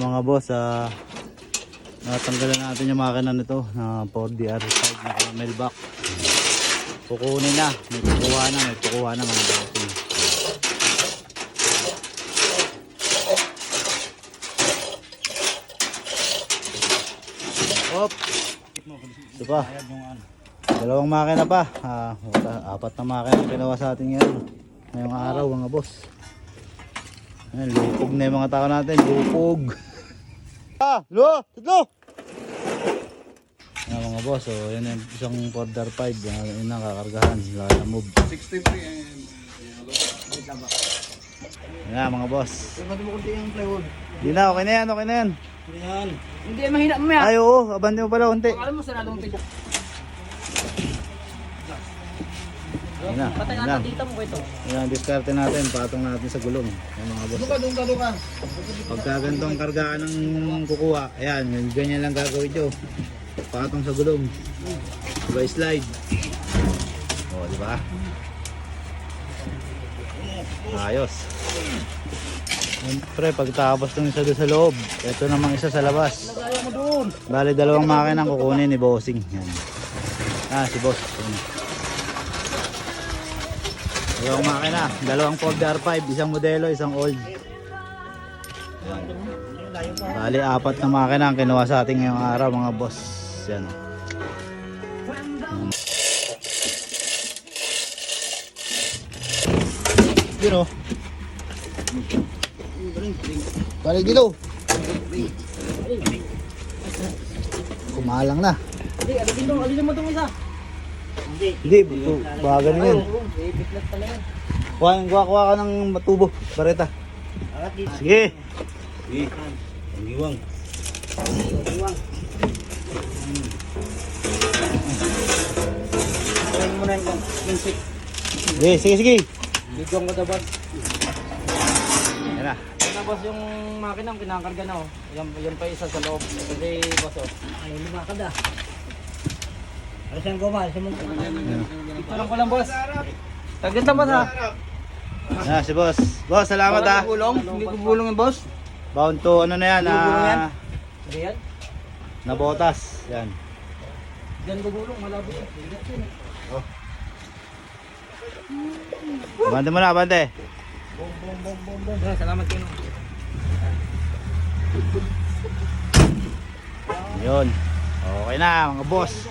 Mga boss, natanggalan natin yung makina nito na 4DR5 na caramel back. Kukunin na, may kukuha na mga boss. Op. Ito pa. Dalawang makina pa. Apat na makina ginawa sa atin ngayong araw mga boss. Ayan, lupog na yung mga tao natin. Lupog. Tatlo! Ayan mga boss. So, yan yung isang 4DR5. Yan ang kakargahan. Laki na move. 63 and... Ayan mga boss. Pwede mo kunti yung plywood. Hindi na, okay na yan, okay na yan. Hindi, mahina mo yan. Ay oo, abante mo pala unti. Alam mo, saradong tigok. Yan na, Patay yan na. natin dito mo ko ito. Yan ang diskarte natin, patong natin sa gulong. Ayan mga boss. Doon ka. Pagka ganitong kargaan ng kukuha, ayan, ganyan lang gagawin nyo. Patong sa gulong. Diba slide? O, diba? Ayos. Siyempre, pagtapos ng isa doon sa loob, ito namang isa sa labas. Bali, dalawang makina ang kukunin ni Bossing. Yan. Si Boss. Yan. Dalawang makina, dalawang 4DR5, isang modelo, isang old. Yan. Bali, apat na makina ang kinuha sa ating ngayong araw mga boss. Yan. Yun o. Balik dito. Kumalang na. Hindi, alin mo itong isa. Hindi, baga na yun. Biglat pala yan. Kuha ka ng tubo, bareta. Sige. Sige. Ang iwang. Tawin mo na yung stick. Sige. Bigong ko dabas. Yan na. Yan boss yung makina, kinakarga na oh. Yan pa isa sa loob. Kasi boss oh. Ay, lumakad ah. Alas yung goma, alas yung goma. Ito ko lang boss. Tagdan ta boss ha. Yan si boss. Boss, salamat ha. Hindi ko bulong yung boss. Bound to ano na yan, Hindi yan. na botas. Yan. Diyan ko bulong, malabo yan. Abante mo na, abante. Salamat kayo. Yun. Okay na mga boss.